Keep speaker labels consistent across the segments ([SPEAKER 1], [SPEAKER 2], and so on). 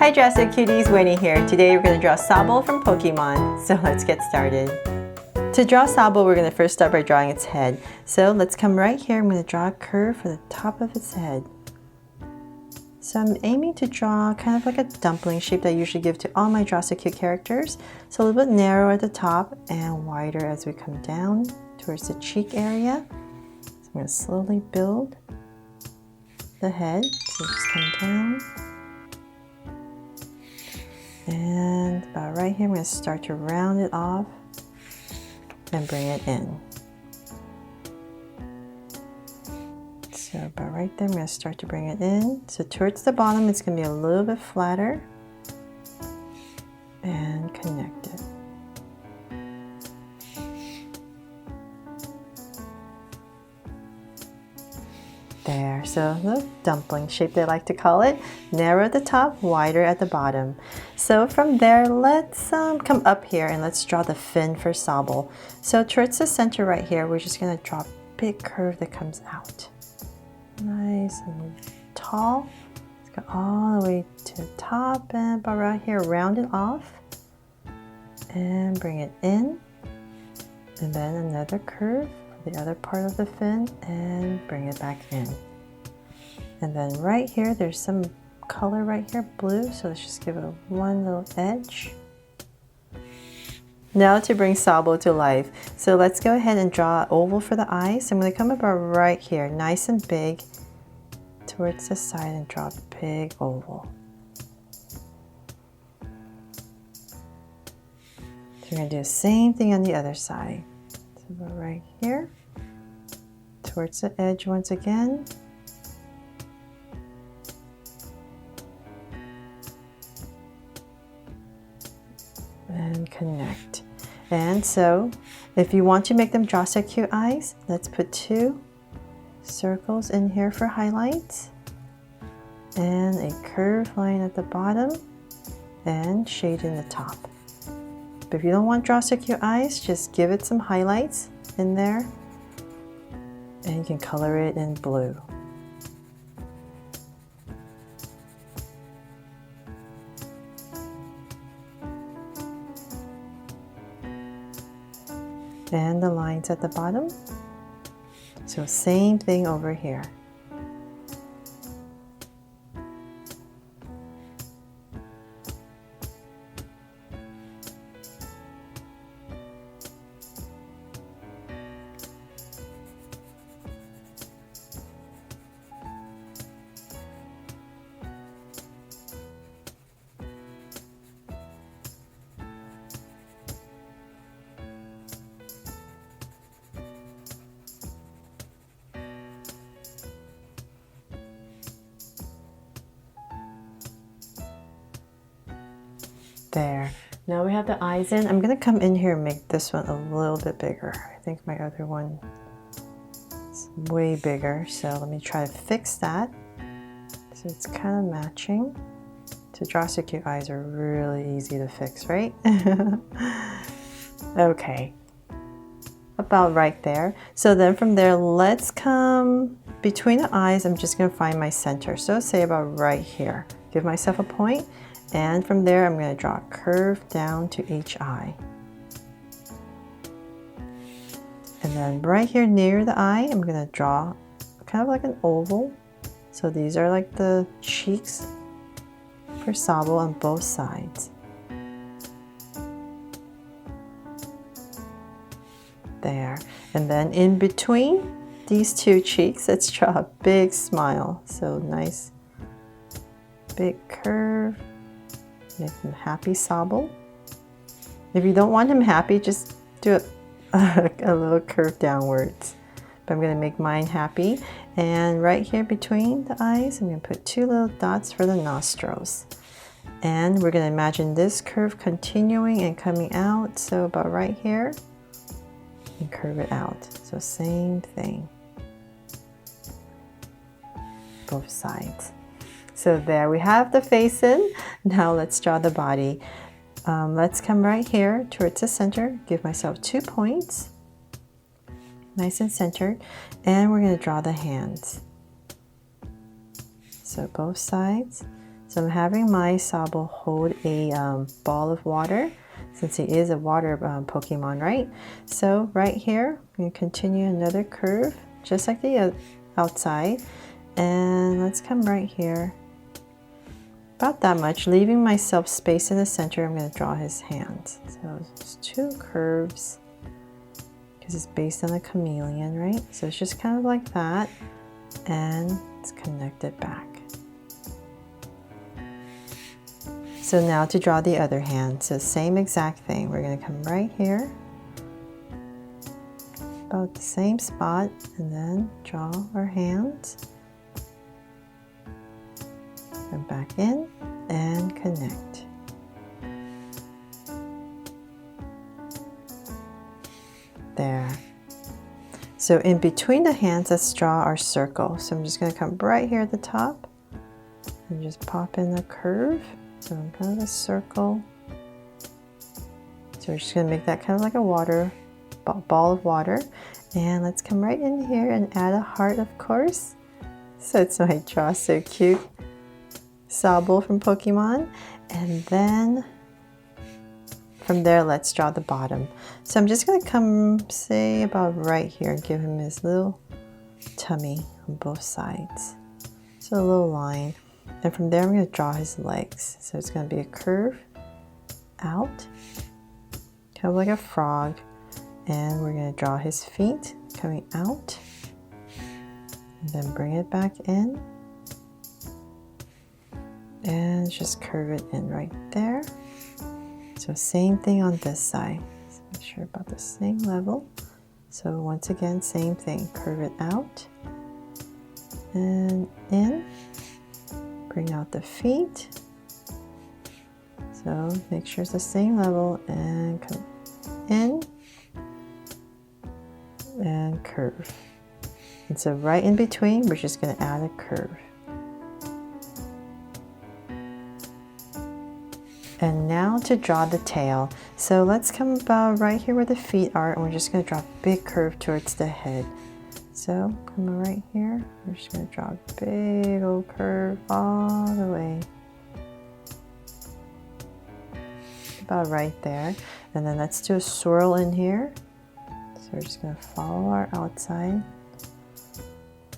[SPEAKER 1] Hi Dresser Cuties, Winnie here. Today we're going to draw Sobble from Pokemon, so let's get started. To draw Sobble, we're going to first start by drawing its head. So let's come right here. I'm going to draw a curve for the top of its head. So I'm aiming to draw kind of like a dumpling shape that I usually give to all my Draw So Cute characters. So a little bit narrow at the top and wider as we come down towards the cheek area. So I'm going to slowly build the head. So just come down. And about right here, I'm going to start to round it off and bring it in. So about right there, I'm going to start to bring it in. So towards the bottom, it's going to be a little bit flatter and connect it. There, so the dumpling shape they like to call it. Narrow at the top, wider at the bottom. So from there, let's come up here and let's draw the fin for Sobble. So towards the center right here, we're just going to draw a big curve that comes out. Nice and tall. Let's go all the way to the top and about right here, round it off and bring it in. And then another curve for the other part of the fin and bring it back in. And then right here, there's some color right here, blue. So let's just give it one little edge. Now to bring Sobble to life. So let's go ahead and draw an oval for the eyes. I'm going to come about right here, nice and big, towards the side and draw a big oval. So we're going to do the same thing on the other side. So about right here, towards the edge once again. And connect. And so if you want to make them Draw So Cute eyes, let's put 2 circles in here for highlights and a curved line at the bottom and shade in the top. But if you don't want Draw So Cute eyes, just give it some highlights in there and you can color it in blue. And the lines at the bottom. So same thing over here. There. Now we have the eyes in. I'm going to come in here and make this one a little bit bigger. I think my other one is way bigger. So let me try to fix that. So it's kind of matching. To Draw So Cute eyes are really easy to fix, right? Okay. About right there. So then from there, let's come between the eyes. I'm just going to find my center. So say about right here. Give myself a point. And from there, I'm going to draw a curve down to each eye. And then right here near the eye, I'm going to draw kind of like an oval. So these are like the cheeks for Sobble on both sides. There. And then in between these 2 cheeks, let's draw a big smile. So nice big curve. Make him happy Sobble. If you don't want him happy, just do a little curve downwards. But I'm going to make mine happy. And right here between the eyes, I'm going to put 2 little dots for the nostrils. And we're going to imagine this curve continuing and coming out. So about right here, and curve it out. So same thing. Both sides. So there we have the face in. Now let's draw the body. Let's come right here towards the center. Give myself 2 points. Nice and centered. And we're going to draw the hands. So both sides. So I'm having my Sobble hold a ball of water, since he is a water Pokemon, right? So right here, I'm going to continue another curve, just like the outside. And let's come right here. About that much, leaving myself space in the center. I'm going to draw his hands. So it's 2 curves, because it's based on a chameleon, right? So it's just kind of like that, and it's connected back. So now to draw the other hand. So same exact thing. We're going to come right here, about the same spot, and then draw our hands. Come back in and connect. There. So in between the hands, let's draw our circle. So I'm just going to come right here at the top and just pop in a curve. So I'm kind of a circle. So we're just going to make that kind of like a water ball of water. And let's come right in here and add a heart, of course. So it's my draw so cute Sobble from Pokemon. And then from there, let's draw the bottom. So I'm just going to come, say, about right here and give him his little tummy on both sides. So a little line. And from there, I'm going to draw his legs. So it's going to be a curve out, kind of like a frog. And we're going to draw his feet coming out. And then bring it back in. And just curve it in right there. So same thing on this side. So make sure about the same level. So once again, same thing. Curve it out and in. Bring out the feet. So make sure it's the same level and come in and curve. And so right in between, we're just going to add a curve. And now to draw the tail. So let's come about right here where the feet are, and we're just going to draw a big curve towards the head. So come right here, we're just going to draw a big old curve all the way. About right there. And then let's do a swirl in here. So we're just going to follow our outside.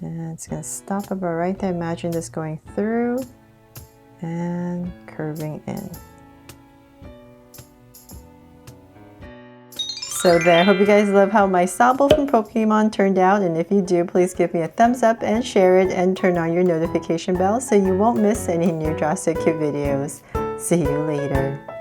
[SPEAKER 1] And it's going to stop about right there. Imagine this going through and curving in. So there, hope you guys love how my Sobble from Pokemon turned out, and if you do, please give me a thumbs up and share it and turn on your notification bell so you won't miss any new Draw So Cute videos. See you later.